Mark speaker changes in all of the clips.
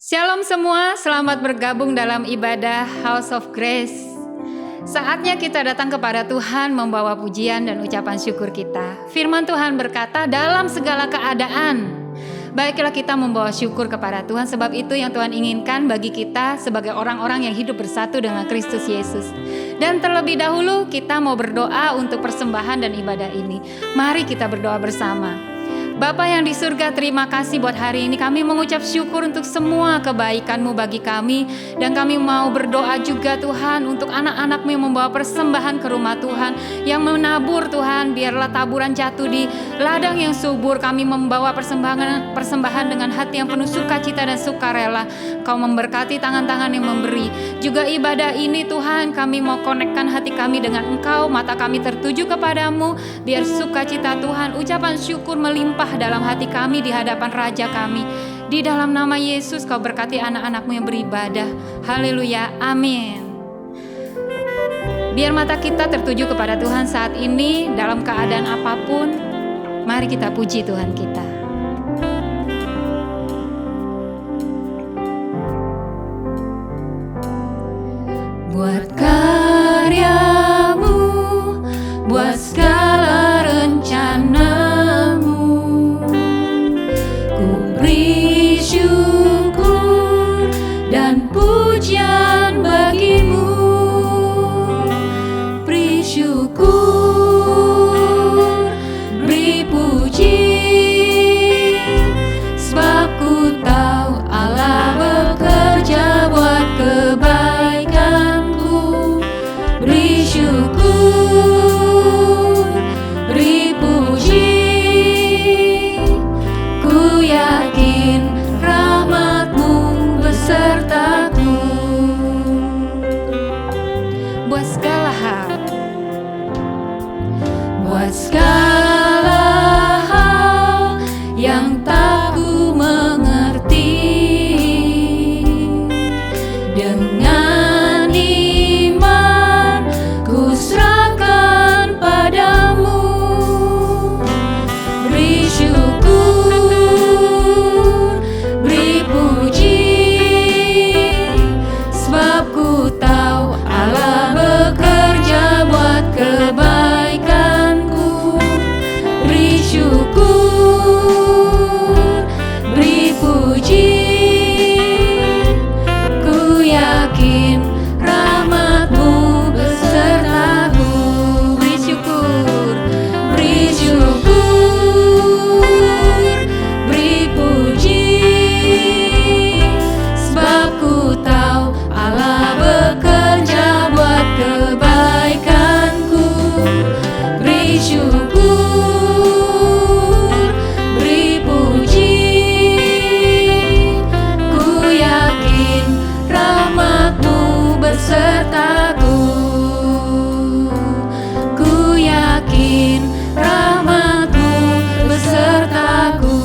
Speaker 1: Shalom semua, selamat bergabung dalam ibadah House of Grace. Saatnya kita datang kepada Tuhan membawa pujian dan ucapan syukur kita. Firman Tuhan berkata, dalam segala keadaan, baiklah kita membawa syukur kepada Tuhan, sebab itu yang Tuhan inginkan bagi kita sebagai orang-orang yang hidup bersatu dengan Kristus Yesus. Dan terlebih dahulu kita mau berdoa untuk persembahan dan ibadah ini. Mari kita berdoa bersama. Bapa yang di surga, terima kasih buat hari ini. Kami mengucap syukur untuk semua kebaikan-Mu bagi kami. Dan kami mau berdoa juga Tuhan untuk anak-anak-Mu yang membawa persembahan ke rumah Tuhan, yang menabur Tuhan, biarlah taburan jatuh di ladang yang subur. Kami membawa persembahan dengan hati yang penuh sukacita dan sukarela. Kau memberkati tangan-tangan yang memberi. Juga ibadah ini Tuhan, kami mau konekkan hati kami dengan Engkau, mata kami tertuju kepadamu. Biar sukacita Tuhan, ucapan syukur melimpah dalam hati kami di hadapan Raja kami. Di dalam nama Yesus kau berkati anak-anak-Mu yang beribadah. Haleluya, amin. Biar mata kita tertuju kepada Tuhan saat ini dalam keadaan apapun. Mari kita puji Tuhan kita. Buat karya-Mu, buat segala rencana-Mu, beri syukur dan pujian bagi-Mu. Beri syukur, beri puji, sebab ku tahu Allah bekerja buat kebaikanku. Beri syukur, beri puji, ku yakin rahmat-Mu besertaku. Buat segala hal, buat segala hal yang tak ku mengerti, dengan iman ku serahkan padamu. Beri syukur, beri puji, sebab ku tahu Allah bekerja buat kebaikanku. Beri syukur, beri puji, ku yakin rahmat-Mu besertaku. Beri syukur, beri syukur, beri puji, sebab ku tahu Allah bekerja buat kebaikanku. Beri syukur, beri puji, ku yakin rahmat-Mu besertaku. Ku yakin rahmat-Mu besertaku.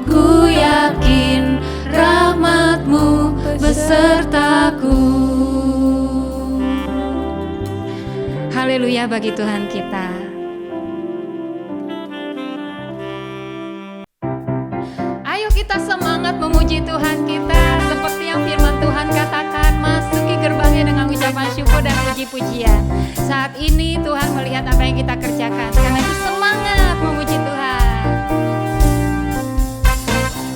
Speaker 1: Ku yakin rahmat-Mu besertaku. Haleluya bagi Tuhan kita. Ayo kita semangat memuji Tuhan kita. Seperti yang firman Tuhan katakan, masuki gerbangnya dengan ucapan syukur dan puji-pujian. Saat ini Tuhan melihat apa yang kita kerjakan. Karena itu semangat memuji Tuhan.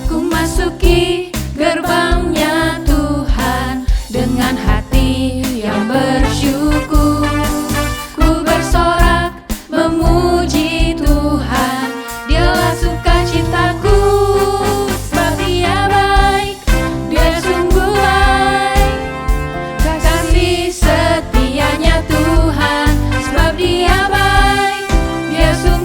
Speaker 1: Ku masuki gerbangnya Tuhan dengan hati yang bersyukur. Ku bersorak memuji Tuhan, Dialah sukacitaku. Sebab Dia baik, Dia sungguh baik, kasih setianya Tuhan. Sebab Dia baik, Dia sungguh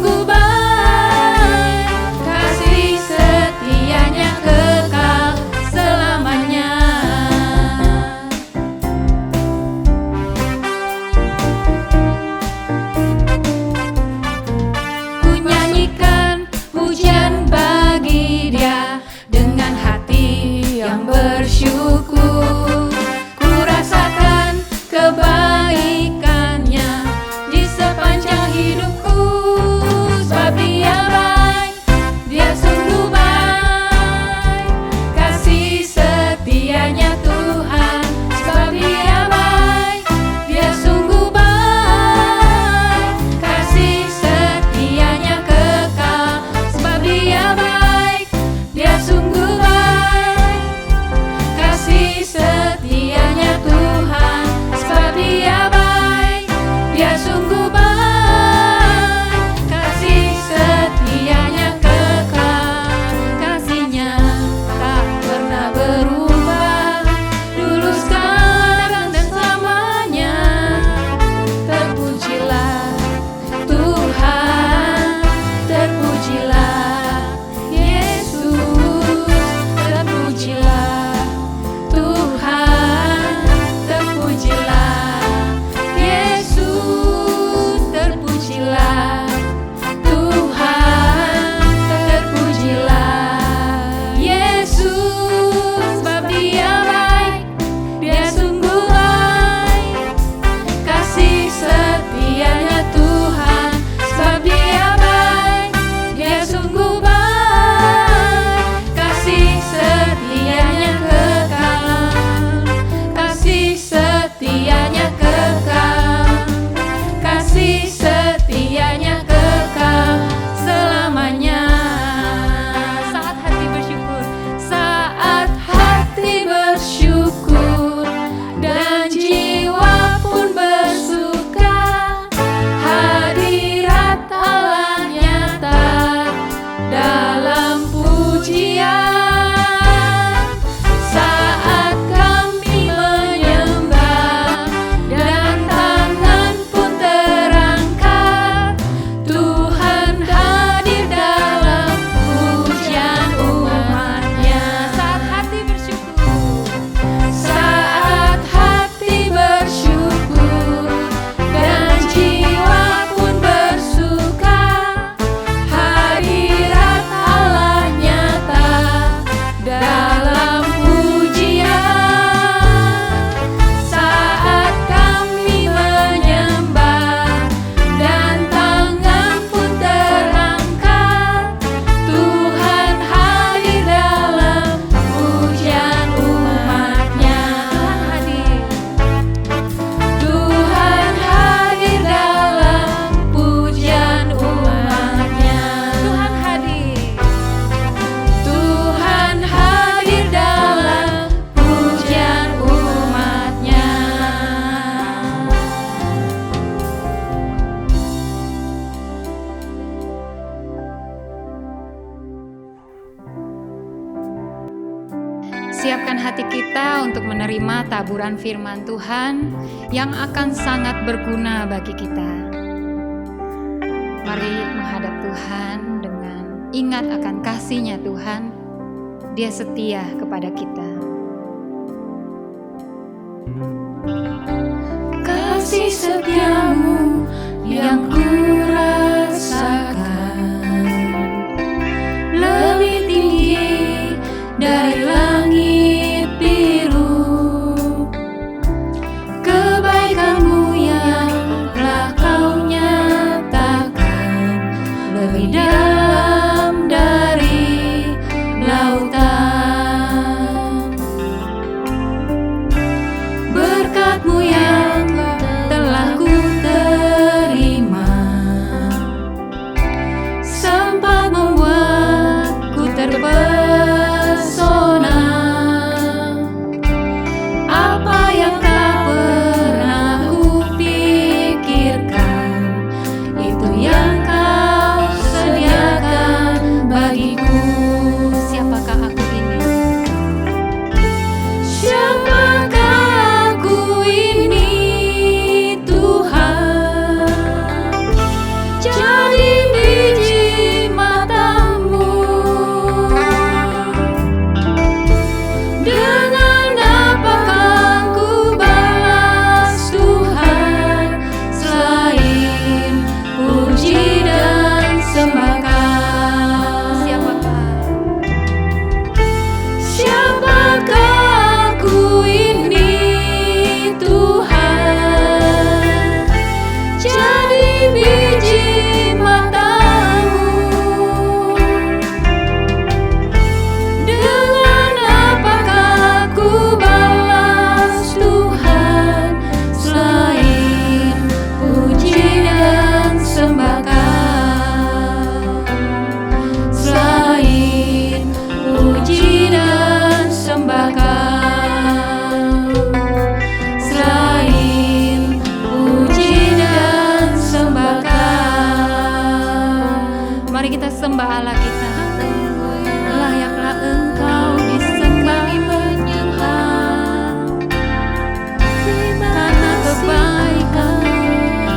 Speaker 1: setianya kekal, kasih setianya kekal selamanya. Saat hati bersyukur, saat hati bersyukur dan jiwa pun bersuka, hadirat Allah nyata dalam pujian. Saat kami menyembah dan tangan pun terangkat, Tuhan hadir dalam pujian umat-Nya. Saat hati bersyukur, saat hati bersyukur dan jiwa pun bersuka, hadirat Allah nyata dalam pujian. Saat kami menyembah dan tangan pun terangkat, Tuhan hadir dalam pujian umat-Nya. Tuhan hadir dalam pujian umat-Nya. Tuhan hadir. Tuhan hadir dalam pujian umat-Nya. Siapkan hati kita untuk menerima taburan firman Tuhan yang akan sangat berguna bagi kita. Mari menghadap Tuhan dengan ingat akan kasih-Nya Tuhan. Dia setia kepada kita. Kasih setiamu yang kurasakan lebih tinggi dari langit biru. Kebaikanmu yang telah Kau nyatakan lebih dalam dari lautan. Berkat-Mu yang telah ku terima sempat membuatku terpesona. Apa yang tak pernah ku pikirkan, itu yang Kau sediakan bagiku. Siapakah aku ini? Siapakah aku ini, Tuhan? Jadi biji mata-Mu. Dengan apakah ku balas Tuhan selain puji dan sembah Kau? Siapakah aku ini, Tuhan? Jadi biji mata-Mu. Dengan apakah ku balas Tuhan selain puji dan sembah Kau? Selain puji dan sembah Kau. Selain puji dan sembah Kau. Mari kita sembah Allah kita. Layaklah Engkau disembah Tuhan, karena kebaikan.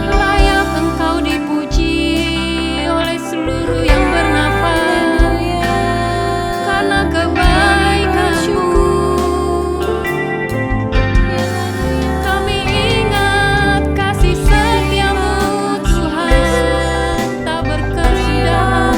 Speaker 1: Layak Engkau dipuji oleh seluruh yang bernafas, karena kebaikan-Mu. Kami ingat kasih setia-Mu, Tuhan, tak berkesudahan.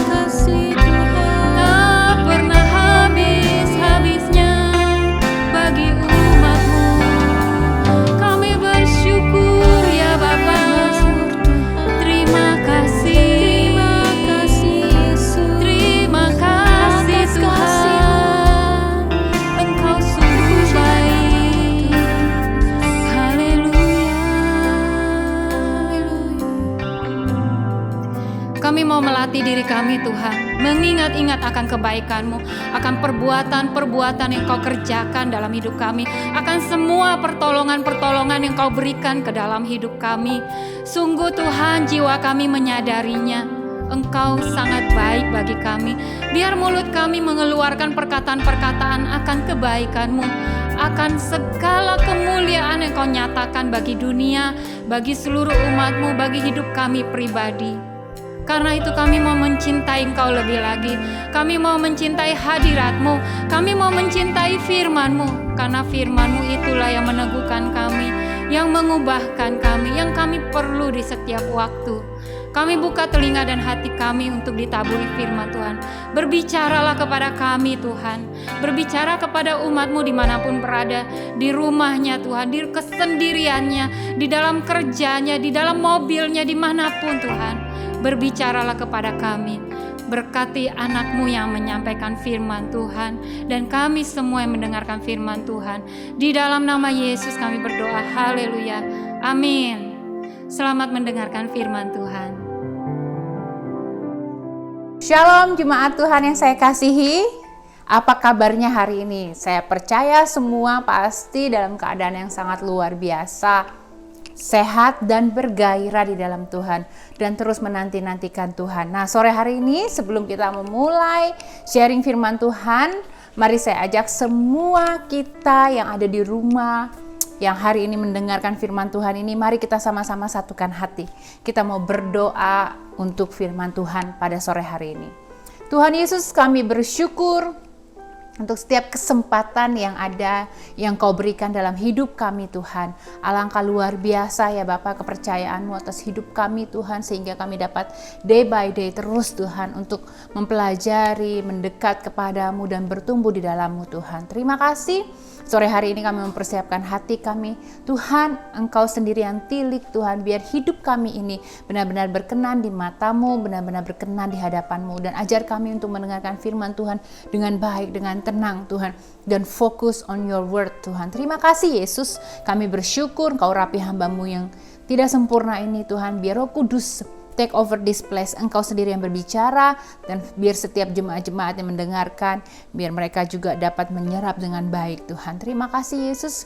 Speaker 1: kami mau melatih diri kami Tuhan, mengingat-ingat akan kebaikan-Mu, akan perbuatan-perbuatan yang Kau kerjakan dalam hidup kami, akan semua pertolongan-pertolongan yang Kau berikan ke dalam hidup kami. Sungguh Tuhan, jiwa kami menyadarinya, Engkau sangat baik bagi kami. Biar mulut kami mengeluarkan perkataan-perkataan akan kebaikan-Mu, akan segala kemuliaan yang Kau nyatakan bagi dunia, bagi seluruh umat-Mu, bagi hidup kami pribadi. Karena itu kami mau mencintai Engkau lebih lagi. Kami mau mencintai hadirat-Mu, kami mau mencintai firman-Mu, karena firman-Mu itulah yang meneguhkan kami, yang mengubahkan kami, yang kami perlu di setiap waktu. Kami buka telinga dan hati kami untuk ditaburi firman Tuhan. Berbicaralah kepada kami Tuhan. Berbicara kepada umat-Mu dimanapun berada. Di rumahnya Tuhan, di kesendiriannya, di dalam kerjanya, di dalam mobilnya, dimanapun Tuhan. Berbicaralah kepada kami. Berkati anak-Mu yang menyampaikan firman Tuhan, dan kami semua yang mendengarkan firman Tuhan. Di dalam nama Yesus kami berdoa. Haleluya. Amin. Selamat mendengarkan firman Tuhan.
Speaker 2: Shalom jemaat Tuhan yang saya kasihi. Apa kabarnya hari ini? Saya percaya semua pasti dalam keadaan yang sangat luar biasa, sehat dan bergairah di dalam Tuhan, dan terus menanti-nantikan Tuhan. Nah, sore hari ini sebelum kita memulai sharing firman Tuhan, mari saya ajak semua kita yang ada di rumah, yang hari ini mendengarkan firman Tuhan ini, mari kita sama-sama satukan hati. Kita mau berdoa untuk firman Tuhan pada sore hari ini. Tuhan Yesus, kami bersyukur untuk setiap kesempatan yang ada, yang Kau berikan dalam hidup kami Tuhan. Alangkah luar biasa ya Bapa kepercayaan-Mu atas hidup kami Tuhan, sehingga kami dapat day by day terus Tuhan untuk mempelajari, mendekat kepadamu dan bertumbuh di dalam-Mu Tuhan. Terima kasih. Sore hari ini kami mempersiapkan hati kami. Tuhan, Engkau sendiri yang tilik Tuhan, biar hidup kami ini benar-benar berkenan di mata-Mu, benar-benar berkenan di hadapan-Mu, dan ajar kami untuk mendengarkan firman Tuhan dengan baik, dengan tenang Tuhan, dan fokus on your word Tuhan. Terima kasih Yesus, kami bersyukur Engkau rapi hamba-Mu yang tidak sempurna ini Tuhan. Biar Roh Kudus take over this place, Engkau sendiri yang berbicara, dan biar setiap jemaat-jemaat yang mendengarkan, biar mereka juga dapat menyerap dengan baik Tuhan. Terima kasih Yesus,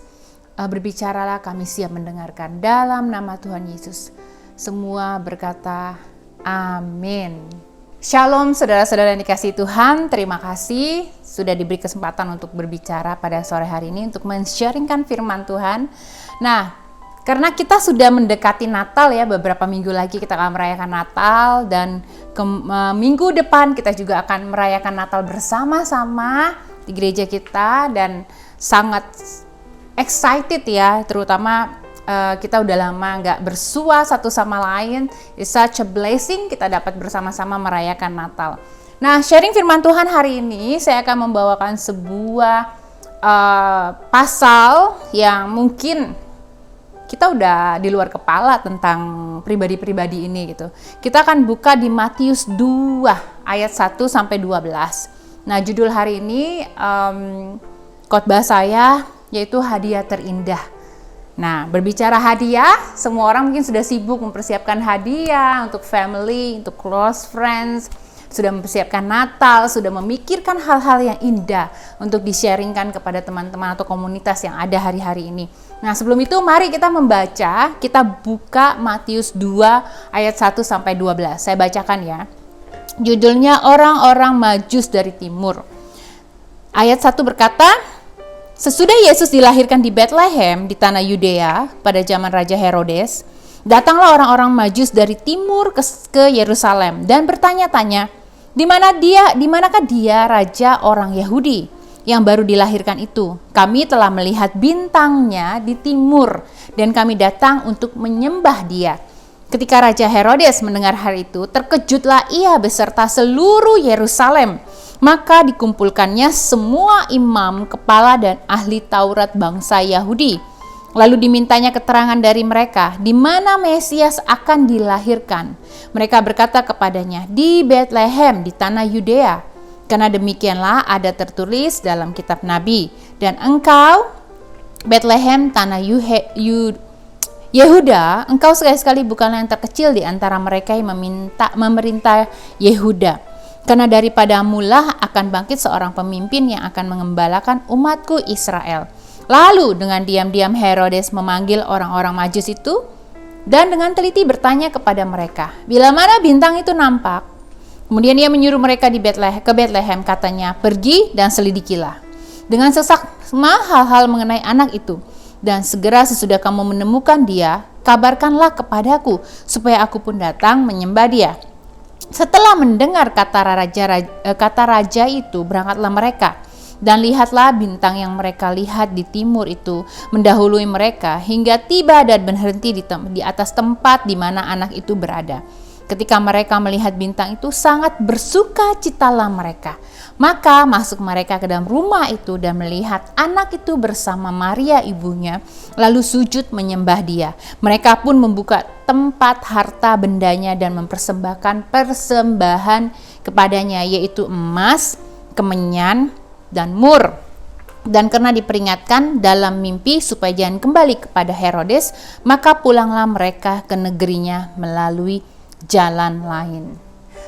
Speaker 2: berbicaralah, kami siap mendengarkan dalam nama Tuhan Yesus. Semua berkata amin. Shalom saudara-saudara yang dikasihi Tuhan, terima kasih sudah diberi kesempatan untuk berbicara pada sore hari ini untuk men-sharingkan firman Tuhan. Nah, karena kita sudah mendekati Natal ya, beberapa minggu lagi kita akan merayakan Natal, dan minggu depan kita juga akan merayakan Natal bersama-sama di gereja kita, dan sangat excited ya, terutama kita udah lama nggak bersua satu sama lain. It's such a blessing kita dapat bersama-sama merayakan Natal. Nah, sharing firman Tuhan hari ini saya akan membawakan sebuah pasal yang mungkin kita udah di luar kepala tentang pribadi-pribadi ini gitu. Kita akan buka di Matius 2 ayat 1 sampai 12. Nah, judul hari ini khotbah saya yaitu hadiah terindah. Nah, berbicara hadiah, semua orang mungkin sudah sibuk mempersiapkan hadiah untuk family, untuk close friends, sudah mempersiapkan Natal, sudah memikirkan hal-hal yang indah untuk di-sharingkan kepada teman-teman atau komunitas yang ada hari-hari ini. Nah, sebelum itu mari kita membaca, kita buka Matius 2 ayat 1 sampai 12. Saya bacakan ya. Judulnya Orang-orang Majus dari Timur. Ayat 1 berkata, sesudah Yesus dilahirkan di Bethlehem di tanah Yudea pada zaman Raja Herodes, datanglah orang-orang Majus dari timur ke Yerusalem dan bertanya-tanya, di manakah dia raja orang Yahudi yang baru dilahirkan itu? Kami telah melihat bintangnya di timur dan kami datang untuk menyembah dia. Ketika Raja Herodes mendengar hal itu, terkejutlah ia beserta seluruh Yerusalem. Maka dikumpulkannya semua imam, kepala dan ahli Taurat bangsa Yahudi. Lalu dimintanya keterangan dari mereka, di mana Mesias akan dilahirkan. Mereka berkata kepadanya, di Bethlehem di tanah Yudea. Karena demikianlah ada tertulis dalam kitab Nabi. Dan engkau, Bethlehem tanah Yehuda, engkau sekali-sekali bukanlah yang terkecil di antara mereka yang memerintah Yehuda. Karena daripadamulah akan bangkit seorang pemimpin yang akan mengembalakan umatku Israel. Lalu dengan diam-diam Herodes memanggil orang-orang Majus itu dan dengan teliti bertanya kepada mereka, bila mana bintang itu nampak? Kemudian ia menyuruh mereka ke Betlehem, katanya, pergi dan selidikilah dengan seksama hal-hal mengenai anak itu. Dan segera sesudah kamu menemukan dia, kabarkanlah kepadaku, supaya aku pun datang menyembah dia. Setelah mendengar kata raja itu, berangkatlah mereka. Dan lihatlah bintang yang mereka lihat di timur itu mendahului mereka hingga tiba dan berhenti di atas tempat di mana anak itu berada. Ketika mereka melihat bintang itu, sangat bersukacitalah mereka. Maka masuk mereka ke dalam rumah itu dan melihat anak itu bersama Maria ibunya, lalu sujud menyembah dia. Mereka pun membuka tempat harta bendanya dan mempersembahkan persembahan kepadanya, yaitu emas, kemenyan, dan mur. Dan karena diperingatkan dalam mimpi supaya jangan kembali kepada Herodes, maka pulanglah mereka ke negerinya melalui jalan lain.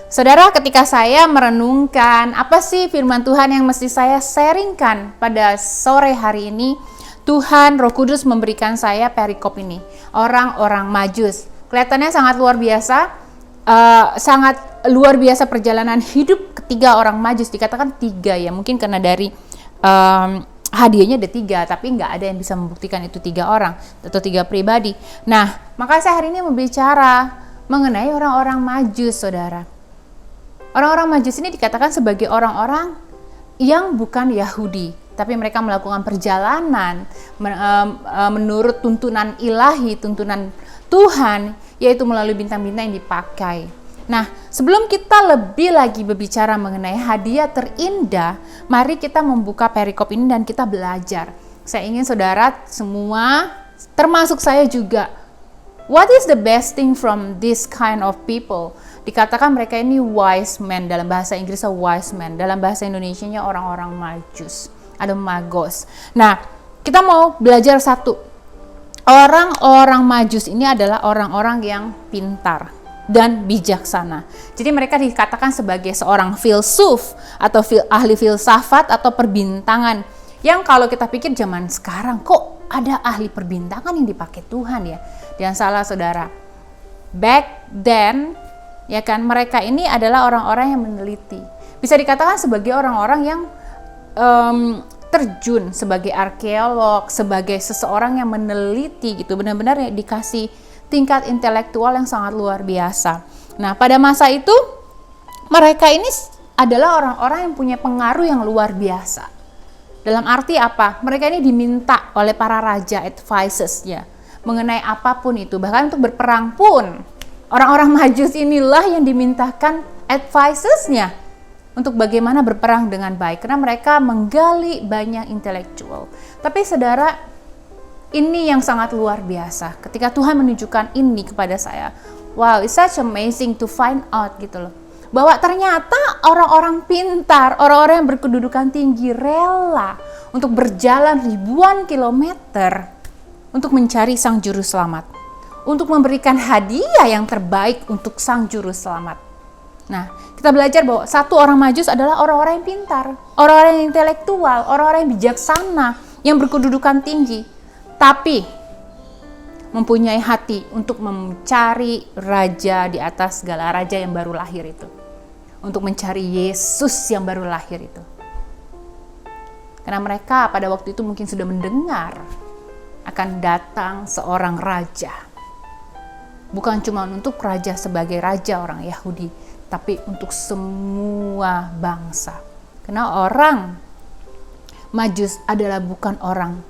Speaker 2: Saudara, ketika saya merenungkan apa sih firman Tuhan yang mesti saya sharingkan pada sore hari ini, Tuhan Roh Kudus memberikan saya perikop ini, orang-orang Majus. Kelihatannya sangat luar biasa, perjalanan hidup ketiga orang Majus. Dikatakan 3 ya, mungkin karena dari hadiahnya ada 3, tapi nggak ada yang bisa membuktikan itu 3 orang atau 3 pribadi. Nah, maka saya hari ini membicara mengenai orang-orang Majus, saudara. Orang-orang Majus ini dikatakan sebagai orang-orang yang bukan Yahudi, tapi mereka melakukan perjalanan menurut tuntunan ilahi, tuntunan Tuhan, yaitu melalui bintang-bintang yang dipakai. Nah, sebelum kita lebih lagi berbicara mengenai hadiah terindah, mari kita membuka perikop ini dan kita belajar. Saya ingin saudara semua, termasuk saya juga, what is the best thing from this kind of people? Dikatakan mereka ini wise men, dalam bahasa Inggrisnya wise men, dalam bahasa Indonesianya orang-orang Majus, ada magos. Nah, kita mau belajar satu. Orang-orang Majus ini adalah orang-orang yang pintar dan bijaksana. Jadi mereka dikatakan sebagai seorang filsuf atau ahli filsafat atau perbintangan. Yang kalau kita pikir zaman sekarang kok ada ahli perbintangan yang dipakai Tuhan ya. Jangan salah saudara. Back then, ya kan, mereka ini adalah orang-orang yang meneliti. Bisa dikatakan sebagai orang-orang yang terjun sebagai arkeolog, sebagai seseorang yang meneliti gitu. Benar-benar ya, dikasih tingkat intelektual yang sangat luar biasa. Nah, pada masa itu mereka ini adalah orang-orang yang punya pengaruh yang luar biasa. Dalam arti apa? Mereka ini diminta oleh para raja, advisors-nya, mengenai apapun itu. Bahkan untuk berperang pun, orang-orang Majus inilah yang dimintakan advisors-nya untuk bagaimana berperang dengan baik. Karena mereka menggali banyak intelektual. Tapi saudara, ini yang sangat luar biasa. Ketika Tuhan menunjukkan ini kepada saya, wow, it's such amazing to find out gitu loh. Bahwa ternyata orang-orang pintar, orang-orang yang berkedudukan tinggi rela untuk berjalan ribuan kilometer untuk mencari sang juru selamat, untuk memberikan hadiah yang terbaik untuk sang juru selamat. Nah, kita belajar bahwa satu orang Majus adalah orang-orang yang pintar, orang-orang yang intelektual, orang-orang yang bijaksana, yang berkedudukan tinggi, tapi mempunyai hati untuk mencari raja di atas segala raja yang baru lahir itu. Untuk mencari Yesus yang baru lahir itu. Karena mereka pada waktu itu mungkin sudah mendengar akan datang seorang raja. Bukan cuma untuk raja sebagai raja orang Yahudi, tapi untuk semua bangsa. Karena orang Majus adalah bukan orang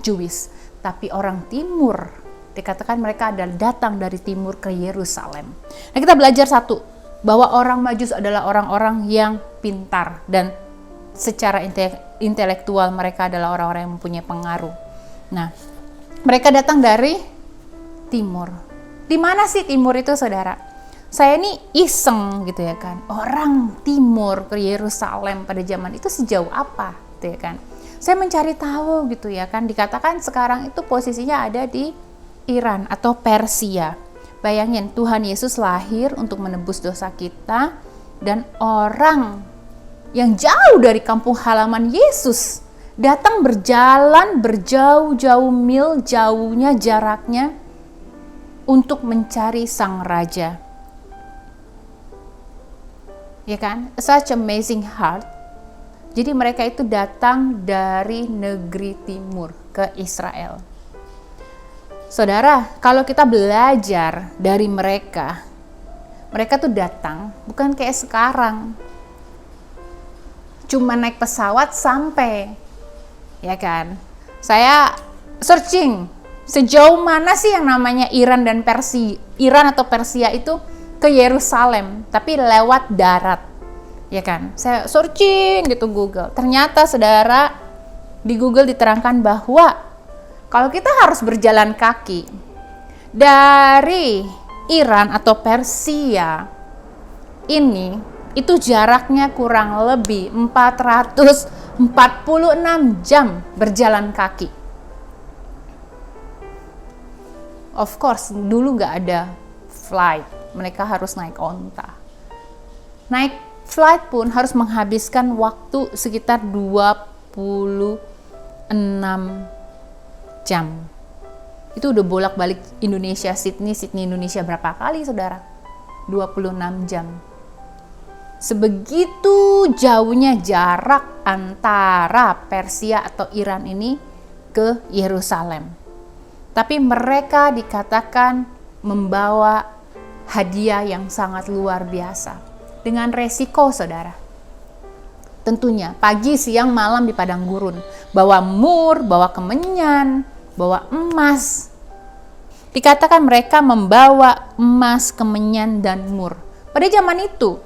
Speaker 2: Jewish, tapi orang timur. Dikatakan mereka adalah datang dari timur ke Yerusalem. Nah, kita belajar satu, bahwa orang Majus adalah orang-orang yang pintar dan secara intelektual mereka adalah orang-orang yang mempunyai pengaruh. Nah, mereka datang dari timur. Di mana sih timur itu, saudara? Saya ini iseng gitu ya kan. Orang timur ke Yerusalem pada zaman itu sejauh apa gitu ya kan. Saya mencari tahu gitu ya kan. Dikatakan sekarang itu posisinya ada di Iran atau Persia. Bayangin, Tuhan Yesus lahir untuk menebus dosa kita, dan orang yang jauh dari kampung halaman Yesus datang berjalan berjauh-jauh mil jauhnya jaraknya untuk mencari sang raja. Ya kan? Such amazing heart. Jadi mereka itu datang dari negeri timur ke Israel. Saudara, kalau kita belajar dari mereka tuh datang bukan kayak sekarang, cuma naik pesawat sampai, ya kan? Saya searching sejauh mana sih yang namanya Iran atau Persia itu ke Yerusalem, tapi lewat darat, ya kan? Saya searching gitu Google. Ternyata saudara, di Google diterangkan bahwa kalau kita harus berjalan kaki dari Iran atau Persia ini, itu jaraknya kurang lebih 446 jam berjalan kaki. Of course, dulu nggak ada flight, mereka harus naik onta. Naik flight pun harus menghabiskan waktu sekitar 26 jam. Itu udah bolak-balik Indonesia, Sydney Indonesia berapa kali saudara? 26 jam. Sebegitu jauhnya jarak antara Persia atau Iran ini ke Yerusalem. Tapi mereka dikatakan membawa hadiah yang sangat luar biasa. Dengan resiko saudara. Tentunya pagi, siang, malam di padang gurun. Bawa mur, bawa kemenyan, bawa emas. Dikatakan mereka membawa emas, kemenyan, dan mur. Pada zaman itu,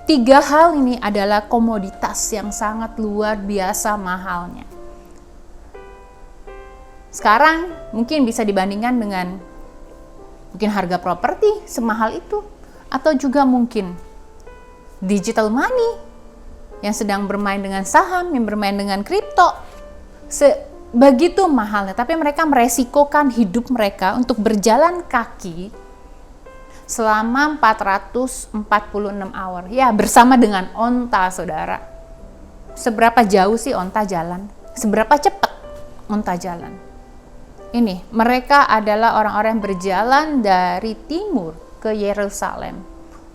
Speaker 2: 3 hal ini adalah komoditas yang sangat luar biasa mahalnya. Sekarang mungkin bisa dibandingkan dengan mungkin harga properti semahal itu, atau juga mungkin digital money yang sedang bermain dengan saham, yang bermain dengan kripto. Begitu mahalnya, tapi mereka meresikokan hidup mereka untuk berjalan kaki selama 446 hour. Ya, bersama dengan onta, saudara. Seberapa jauh sih onta jalan? Seberapa cepat onta jalan? Ini, mereka adalah orang-orang yang berjalan dari timur ke Yerusalem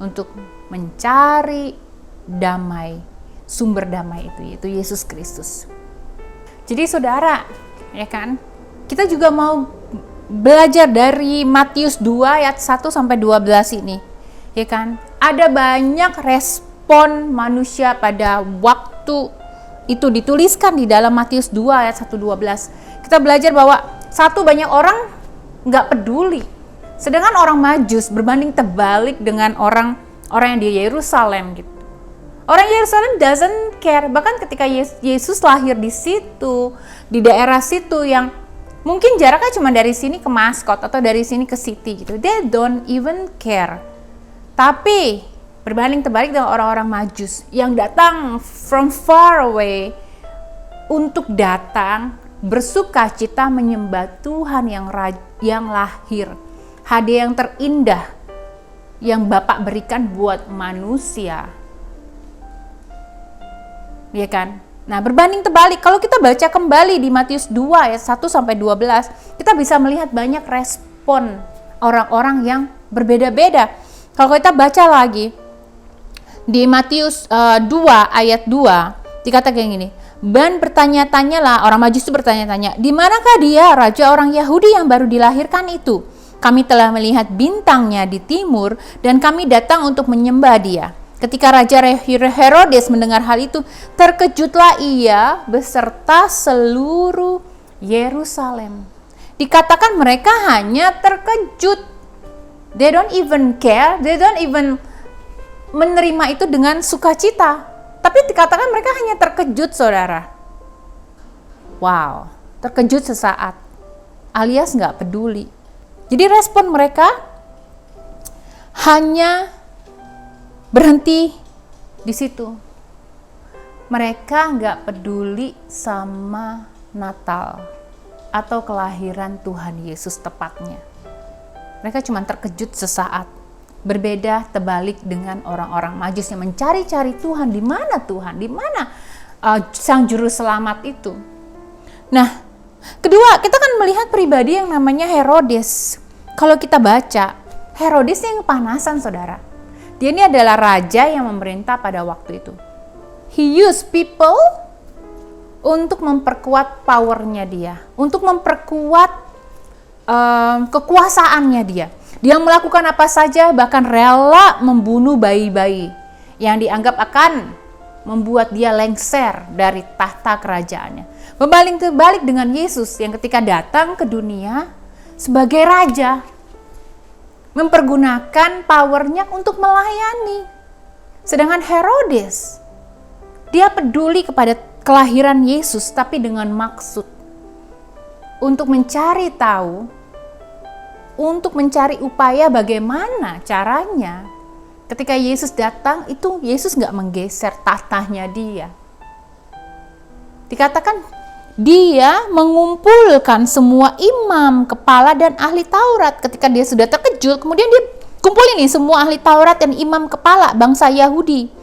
Speaker 2: untuk mencari damai, sumber damai itu, yaitu Yesus Kristus. Jadi saudara, ya kan, kita juga mau belajar dari Matius 2 ayat 1 sampai 12 ini, ya kan? Ada banyak respon manusia pada waktu itu dituliskan di dalam Matius 2 ayat 1-12. Kita belajar bahwa satu, banyak orang nggak peduli, sedangkan orang Majus berbanding terbalik dengan orang yang di Yerusalem gitu. Orang Yerusalem doesn't care. Bahkan ketika Yesus lahir di situ, di daerah situ yang mungkin jaraknya cuma dari sini ke Maskot atau dari sini ke City gitu, they don't even care. Tapi berbanding terbalik dengan orang-orang Majus yang datang from far away untuk datang bersuka cita menyembah Tuhan yang lahir, hadiah yang terindah yang Bapak berikan buat manusia. Ya kan? Nah, berbanding terbalik, kalau kita baca kembali di Matius 2 ayat 1 sampai 12, kita bisa melihat banyak respon orang-orang yang berbeda-beda. Kalau kita baca lagi di Matius 2 ayat 2, dikatakan gini, dan bertanya-tanyalah, orang Majus itu bertanya-tanya, di manakah dia, raja orang Yahudi yang baru dilahirkan itu? Kami telah melihat bintangnya di timur dan kami datang untuk menyembah dia. Ketika Raja Herodes mendengar hal itu, terkejutlah ia beserta seluruh Yerusalem. Dikatakan mereka hanya terkejut. They don't even care, they don't even menerima itu dengan sukacita. Tapi dikatakan mereka hanya terkejut, saudara. Wow, terkejut sesaat, alias nggak peduli. Jadi respon mereka hanya berhenti di situ. Mereka nggak peduli sama Natal. atau kelahiran Tuhan Yesus tepatnya. Mereka cuma terkejut sesaat. Berbeda terbalik dengan orang-orang Majus yang mencari-cari Tuhan. Di mana Tuhan? Di mana Sang Juru Selamat itu? Nah, kedua, kita kan melihat pribadi yang namanya Herodes. Kalau kita baca, Herodes yang kepanasan, saudara. Dia ini adalah raja yang memerintah pada waktu itu. He used people untuk memperkuat powernya dia, untuk memperkuat kekuasaannya dia. Dia melakukan apa saja, bahkan rela membunuh bayi-bayi yang dianggap akan membuat dia lengser dari tahta kerajaannya. Berbanding terbalik dengan Yesus yang ketika datang ke dunia sebagai raja, mempergunakan powernya untuk melayani. Sedangkan Herodes, dia peduli kepada kelahiran Yesus tapi dengan maksud untuk mencari tahu, untuk mencari upaya bagaimana caranya ketika Yesus datang itu Yesus nggak menggeser tahtanya dia. Dikatakan dia mengumpulkan semua imam, kepala dan ahli Taurat. Ketika dia sudah terkejut, kemudian dia kumpulin nih semua ahli Taurat dan imam kepala bangsa Yahudi.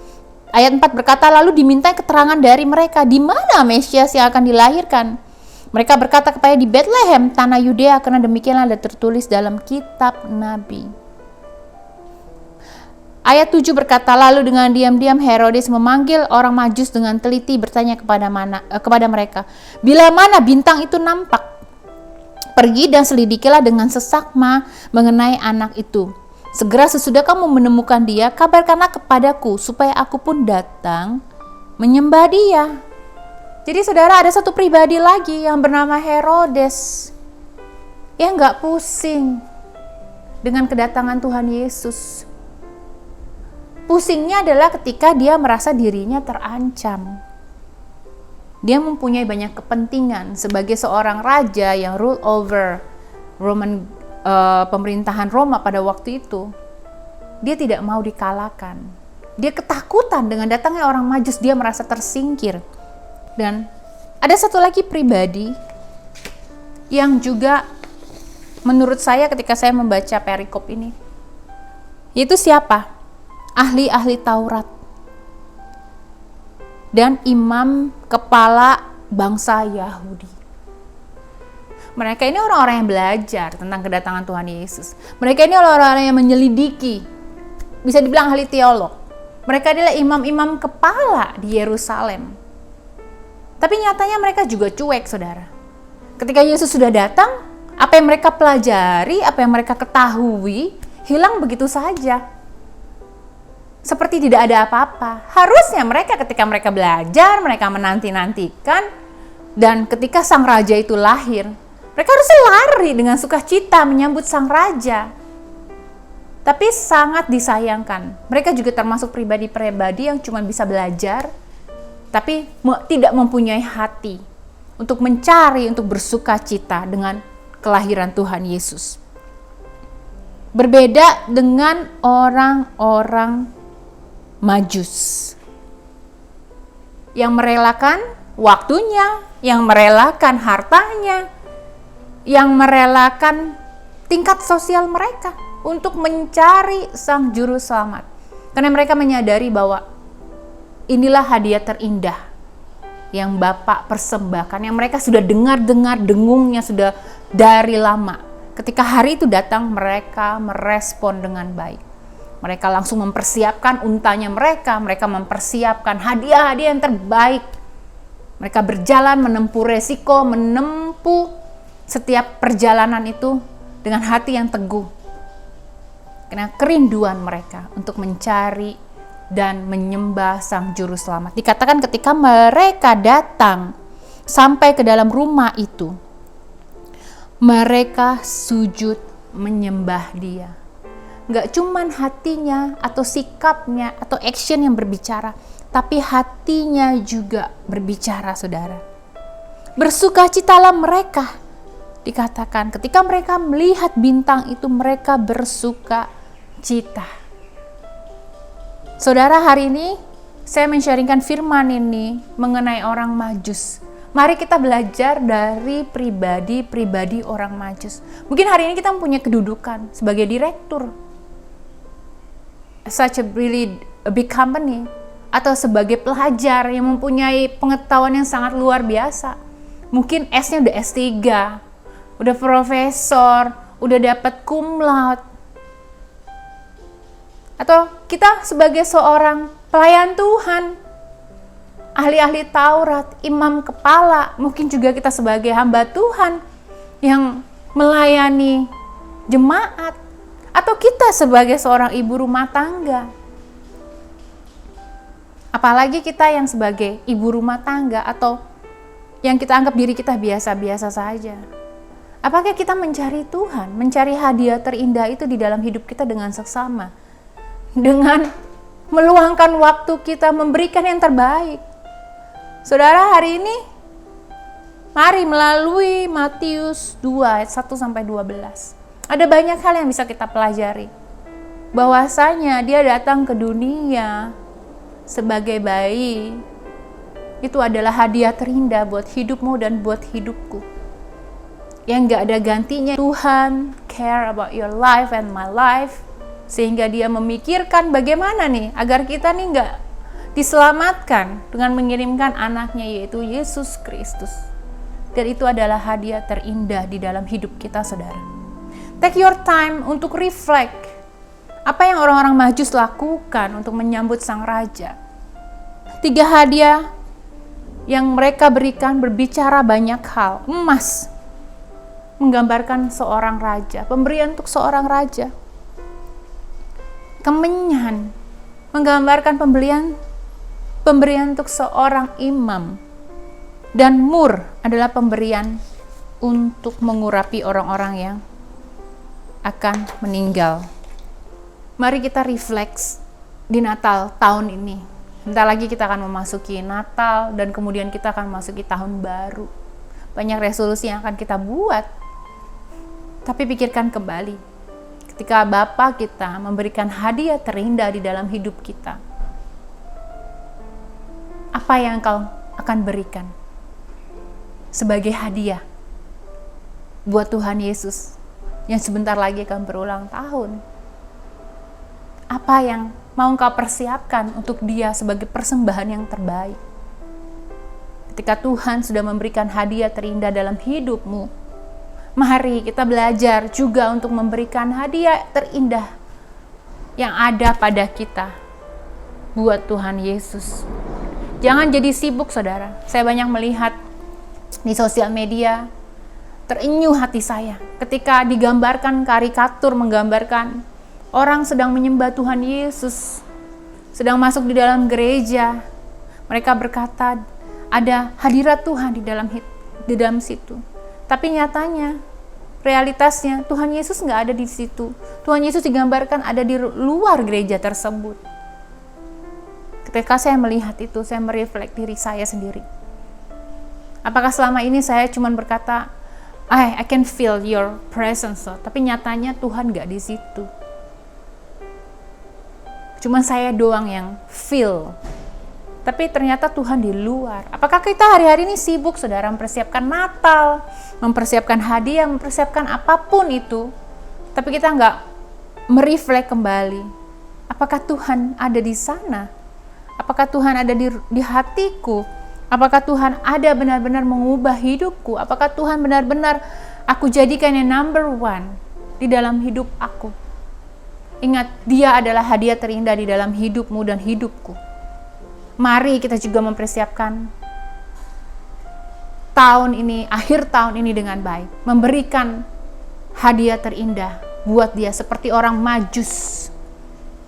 Speaker 2: Ayat 4 berkata, lalu diminta keterangan dari mereka, di mana Mesias yang akan dilahirkan. Mereka berkata kepada di Bethlehem, tanah Yudea, karena demikianlah ada tertulis dalam kitab Nabi. Ayat 7 berkata, lalu dengan diam-diam Herodes memanggil orang Majus dengan teliti bertanya kepada mereka, bila mana bintang itu nampak? Pergi dan selidikilah dengan seksama mengenai anak itu. Segera sesudah kamu menemukan dia, kabarkanlah kepadaku supaya aku pun datang menyembah dia. Jadi saudara, ada satu pribadi lagi yang bernama Herodes yang gak pusing dengan kedatangan Tuhan Yesus. Pusingnya adalah ketika dia merasa dirinya terancam. Dia mempunyai banyak kepentingan sebagai seorang raja yang rule over pemerintahan Roma pada waktu itu. Dia tidak mau dikalahkan. Dia ketakutan dengan datangnya orang Majus, dia merasa tersingkir. Dan ada satu lagi pribadi yang juga menurut saya ketika saya membaca perikop ini, yaitu siapa? Ahli-ahli Taurat dan imam kepala bangsa Yahudi. Mereka ini orang-orang yang belajar tentang kedatangan Tuhan Yesus. Mereka ini orang-orang yang menyelidiki, bisa dibilang ahli teolog. Mereka adalah imam-imam kepala di Yerusalem. Tapi nyatanya mereka juga cuek, saudara. Ketika Yesus sudah datang, apa yang mereka pelajari, apa yang mereka ketahui, hilang begitu saja. Seperti tidak ada apa-apa. Harusnya mereka ketika mereka belajar, mereka menanti-nantikan, dan ketika sang raja itu lahir, mereka harus lari dengan sukacita menyambut sang raja. Tapi sangat disayangkan, mereka juga termasuk pribadi-pribadi yang cuma bisa belajar, tapi tidak mempunyai hati untuk mencari, untuk bersukacita dengan kelahiran Tuhan Yesus. Berbeda dengan orang-orang Majus yang merelakan waktunya, yang merelakan hartanya, yang merelakan tingkat sosial mereka untuk mencari Sang Juru Selamat. Karena mereka menyadari bahwa inilah hadiah terindah yang Bapa persembahkan, yang mereka sudah dengar-dengar dengungnya sudah dari lama. Ketika hari itu datang, mereka merespon dengan baik. Mereka langsung mempersiapkan untanya mereka mempersiapkan hadiah-hadiah yang terbaik. Mereka berjalan menempuh resiko, menempuh setiap perjalanan itu dengan hati yang teguh. Karena kerinduan mereka untuk mencari dan menyembah Sang Juru Selamat. Dikatakan ketika mereka datang sampai ke dalam rumah itu, mereka sujud menyembah Dia. Gak cuman hatinya atau sikapnya atau action yang berbicara, tapi hatinya juga berbicara, saudara. Bersukacitalah mereka. Dikatakan ketika mereka melihat bintang itu, mereka bersukacita. Saudara, hari ini saya men-sharingkan firman ini mengenai orang Majus. Mari kita belajar dari pribadi-pribadi orang Majus. Mungkin hari ini kita mempunyai kedudukan sebagai direktur such a really a big company, atau sebagai pelajar yang mempunyai pengetahuan yang sangat luar biasa. Mungkin S-nya udah S3, udah profesor, udah dapat cum laude. Atau kita sebagai seorang pelayan Tuhan, ahli-ahli Taurat, imam kepala, mungkin juga kita sebagai hamba Tuhan yang melayani jemaat, atau kita sebagai seorang ibu rumah tangga. Apalagi kita yang sebagai ibu rumah tangga atau yang kita anggap diri kita biasa-biasa saja. Apakah kita mencari Tuhan, mencari hadiah terindah itu di dalam hidup kita dengan seksama? Dengan meluangkan waktu kita memberikan yang terbaik. Saudara, hari ini mari melalui Matius 2 ayat 1-12. Ada banyak hal yang bisa kita pelajari. Bahwasanya dia datang ke dunia sebagai bayi. Itu adalah hadiah terindah buat hidupmu dan buat hidupku. Yang gak ada gantinya. Tuhan care about your life and my life. Sehingga dia memikirkan bagaimana nih agar kita nih gak diselamatkan dengan mengirimkan anaknya, yaitu Yesus Kristus. Dan itu adalah hadiah terindah di dalam hidup kita, saudara. Take your time untuk reflect apa yang orang-orang Majus lakukan untuk menyambut sang raja. 3 hadiah yang mereka berikan berbicara banyak hal. Emas menggambarkan seorang raja, pemberian untuk seorang raja. Kemenyan menggambarkan pemberian untuk seorang imam. Dan mur adalah pemberian untuk mengurapi orang-orang yang akan meninggal. Mari kita refleks di Natal tahun ini. Bentar lagi kita akan memasuki Natal dan kemudian kita akan memasuki tahun baru. Banyak resolusi yang akan kita buat. Tapi pikirkan kembali, ketika Bapa kita memberikan hadiah terindah di dalam hidup kita, apa yang kau akan berikan sebagai hadiah buat Tuhan Yesus yang sebentar lagi akan berulang tahun? Apa yang mau kau persiapkan untuk dia sebagai persembahan yang terbaik? Ketika Tuhan sudah memberikan hadiah terindah dalam hidupmu, mari kita belajar juga untuk memberikan hadiah terindah yang ada pada kita buat Tuhan Yesus. Jangan jadi sibuk, saudara. Saya banyak melihat di sosial media, terenyuh hati saya ketika digambarkan karikatur menggambarkan orang sedang menyembah Tuhan Yesus, sedang masuk di dalam gereja. Mereka berkata ada hadirat Tuhan di dalam situ. Tapi nyatanya, realitasnya Tuhan Yesus nggak ada di situ. Tuhan Yesus digambarkan ada di luar gereja tersebut. Ketika saya melihat itu, saya merefleks diri saya sendiri. Apakah selama ini saya cuma berkata, I can feel your presence, tapi nyatanya Tuhan nggak di situ. Cuma saya doang yang feel, tapi ternyata Tuhan di luar. Apakah kita hari-hari ini sibuk, saudara, mempersiapkan Natal, mempersiapkan hadiah, mempersiapkan apapun itu, tapi kita nggak mereflek kembali, apakah Tuhan ada di sana? Apakah Tuhan ada di hatiku? Apakah Tuhan ada benar-benar mengubah hidupku? Apakah Tuhan benar-benar aku jadikan yang number one di dalam hidup aku? Ingat, dia adalah hadiah terindah di dalam hidupmu dan hidupku. Mari kita juga mempersiapkan tahun ini, akhir tahun ini dengan baik. Memberikan hadiah terindah buat dia seperti orang Majus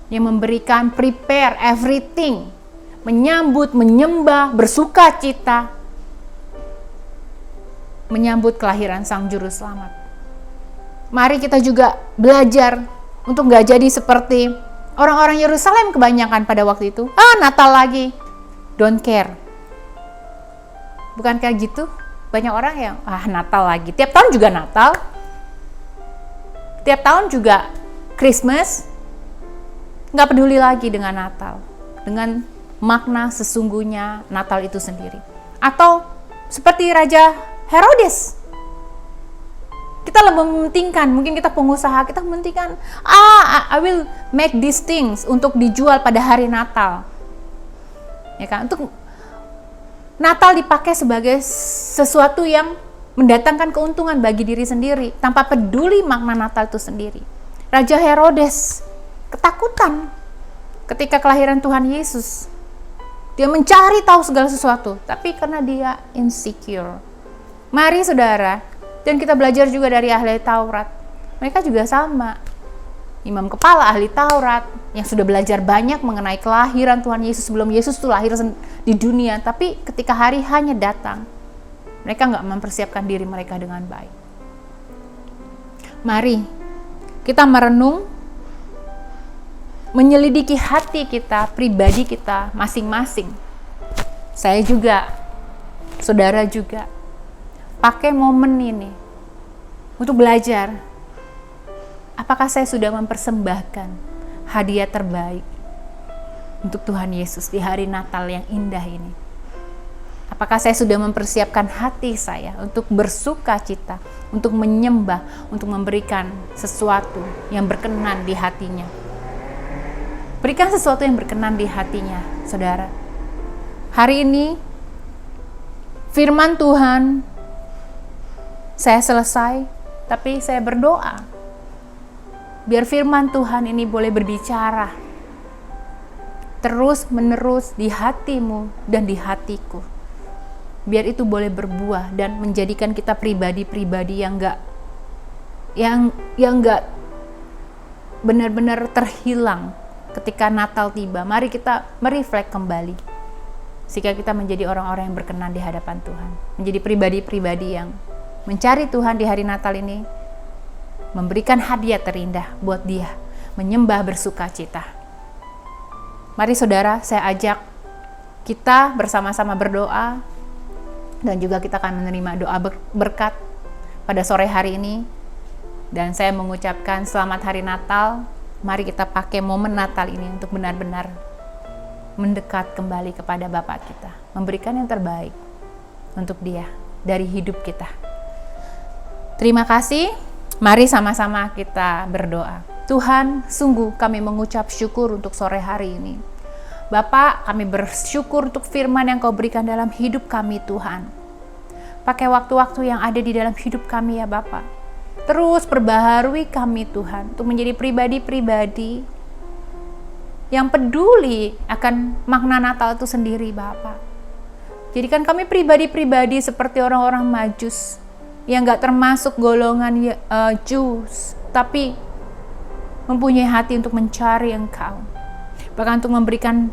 Speaker 2: yang memberikan prepare everything, menyambut, menyembah, bersuka cita, menyambut kelahiran Sang Juru Selamat. Mari kita juga belajar untuk gak jadi seperti orang-orang Yerusalem kebanyakan pada waktu itu. Natal lagi, don't care. Bukan kayak gitu? Banyak orang yang, Natal lagi. Tiap tahun juga Natal. Tiap tahun juga Christmas. Gak peduli lagi dengan Natal. Dengan makna sesungguhnya Natal itu sendiri. Atau Seperti Raja Herodes. Kita lebih mementingkan, mungkin kita pengusaha, kita mementingkan, I will make these things untuk dijual pada hari Natal. Ya kan? Untuk Natal dipakai sebagai sesuatu yang mendatangkan keuntungan bagi diri sendiri, tanpa peduli makna Natal itu sendiri. Raja Herodes ketakutan ketika kelahiran Tuhan Yesus. Dia mencari tahu segala sesuatu, tapi karena dia insecure. Mari saudara, dan kita belajar juga dari ahli Taurat. Mereka juga sama. Imam kepala ahli Taurat yang sudah belajar banyak mengenai kelahiran Tuhan Yesus sebelum Yesus itu lahir di dunia. Tapi ketika hari hanya datang, mereka nggak mempersiapkan diri mereka dengan baik. Mari kita merenung, menyelidiki hati kita, pribadi kita masing-masing. Saya juga, saudara juga, pakai momen ini untuk belajar. Apakah saya sudah mempersembahkan hadiah terbaik untuk Tuhan Yesus di hari Natal yang indah ini? Apakah saya sudah mempersiapkan hati saya untuk bersuka cita, untuk menyembah, untuk memberikan sesuatu yang berkenan di hatinya? Berikan sesuatu yang berkenan di hatinya, saudara. Hari ini, firman Tuhan saya selesai, tapi saya berdoa biar firman Tuhan ini boleh berbicara terus menerus di hatimu dan di hatiku. Biar itu boleh berbuah dan menjadikan kita pribadi-pribadi yang enggak benar-benar terhilang ketika Natal tiba. Mari kita mereflek kembali, sehingga kita menjadi orang-orang yang berkenan di hadapan Tuhan, menjadi pribadi-pribadi yang mencari Tuhan di hari Natal ini, memberikan hadiah terindah buat Dia, menyembah bersuka cita. Mari saudara, saya ajak kita bersama-sama berdoa, dan juga kita akan menerima doa berkat pada sore hari ini. Dan saya mengucapkan selamat hari Natal. Mari kita pakai momen Natal ini untuk benar-benar mendekat kembali kepada Bapa kita, memberikan yang terbaik untuk Dia dari hidup kita. Terima kasih. Mari sama-sama kita berdoa. Tuhan, sungguh kami mengucap syukur untuk sore hari ini. Bapa, kami bersyukur untuk firman yang Kau berikan dalam hidup kami, Tuhan. Pakai waktu-waktu yang ada di dalam hidup kami ya Bapa. Terus perbaharui kami Tuhan, untuk menjadi pribadi-pribadi yang peduli akan makna Natal itu sendiri Bapa. Jadikan kami pribadi-pribadi seperti orang-orang Majus, yang gak termasuk golongan Jews, tapi mempunyai hati untuk mencari Engkau. Bahkan untuk memberikan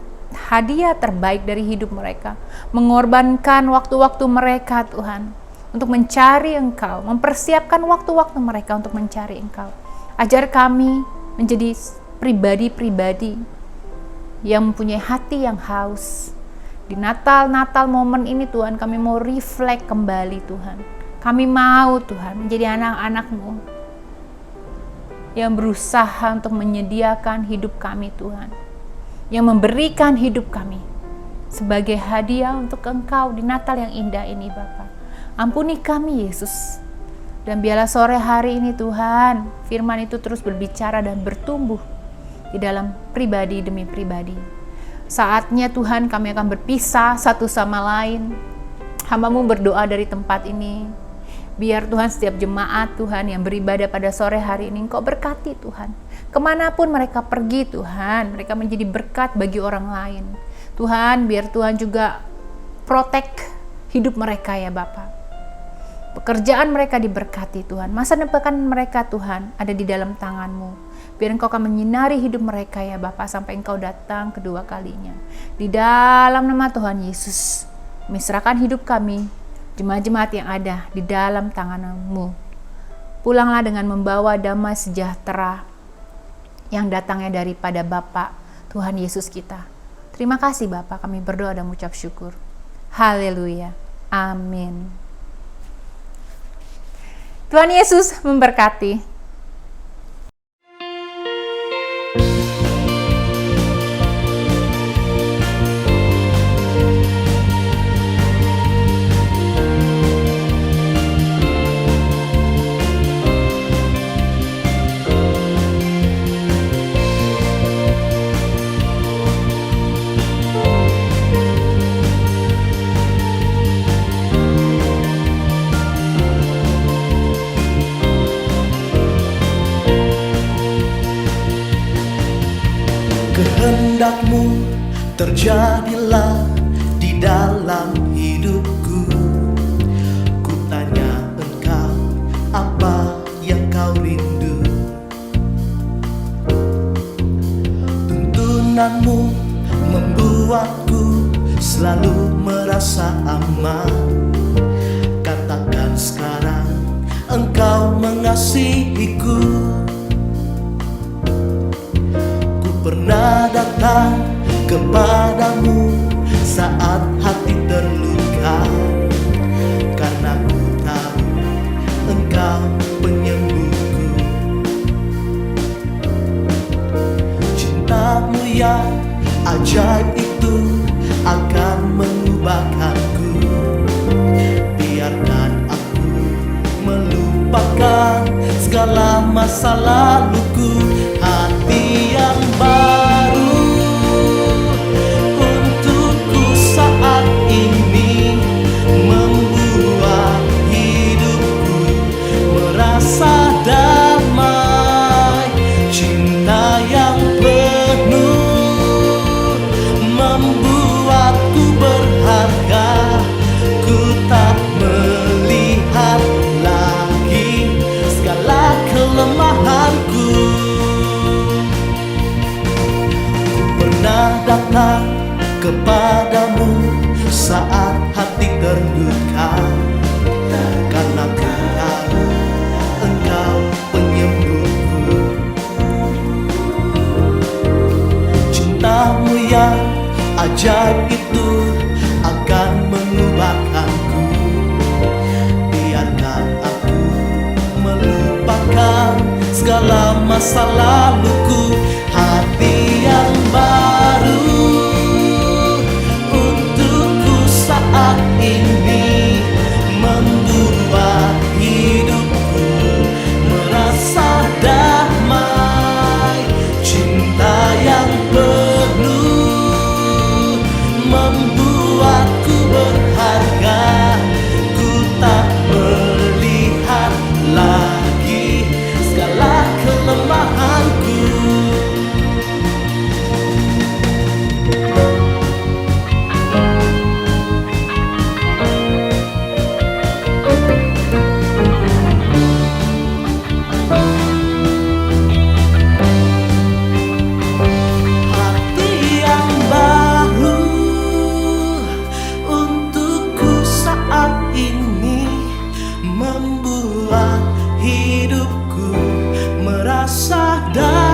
Speaker 2: hadiah terbaik dari hidup mereka, mengorbankan waktu-waktu mereka Tuhan, untuk mencari Engkau, mempersiapkan waktu-waktu mereka untuk mencari Engkau. Ajar kami menjadi pribadi-pribadi yang mempunyai hati yang haus. Di Natal momen ini Tuhan, kami mau reflect kembali Tuhan. Kami mau Tuhan menjadi anak-anak-Mu yang berusaha untuk menyediakan hidup kami Tuhan, yang memberikan hidup kami sebagai hadiah untuk Engkau di Natal yang indah ini Bapa. Ampuni kami Yesus, dan biarlah sore hari ini Tuhan, firman itu terus berbicara dan bertumbuh di dalam pribadi demi pribadi. Saatnya Tuhan kami akan berpisah satu sama lain. Hamba-Mu berdoa dari tempat ini, biar Tuhan setiap jemaat Tuhan yang beribadah pada sore hari ini Engkau berkati Tuhan. Kemanapun mereka pergi Tuhan, mereka menjadi berkat bagi orang lain. Tuhan, biar Tuhan juga protect hidup mereka ya Bapa. Pekerjaan mereka diberkati Tuhan. Masa depan mereka Tuhan ada di dalam tangan-Mu. Biar Engkau akan menyinari hidup mereka ya Bapa sampai Engkau datang kedua kalinya. Di dalam nama Tuhan Yesus, kami serahkan hidup kami, jemaat-jemaat yang ada di dalam tangan-Mu. Pulanglah dengan membawa damai sejahtera yang datangnya daripada Bapa Tuhan Yesus kita. Terima kasih Bapa, kami berdoa dan mengucap syukur. Haleluya. Amin. Tuhan Yesus memberkati.
Speaker 3: Kehendakmu terjadilah di dalam hidupku. Ku tanya engkau, apa yang kau rindu? Tuntunanmu membuatku selalu merasa aman. Katakan sekarang engkau mengasihiku. Ku pernah datang kepadamu saat hati terluka, karena ku tahu engkau penyembuhku. Cintamu yang ajaib itu akan mengubahkanku. Biarkan aku melupakan segala masa laluku. Hati yang baru untukku saat ini membuat hidupku merasa damai. Cinta yang penuh membuatku berharga. Ku tak melihat lagi segala kelemahanku. Ku pernah datang kepadamu saat hati terluka, karena ku tahu engkau penyembuhku. Cintamu yang ajaib itu akan mengubahkanku. Biarkan aku melupakan segala masa laluku. Hati yang baru untukku saat ini membuat hidupku merasa damai. Cinta yang penuh membuatku berharga. Ku tak melihat lagi segala kelemahanku. Hati yang baru untukku saat ini membuat hidupku merasa damai.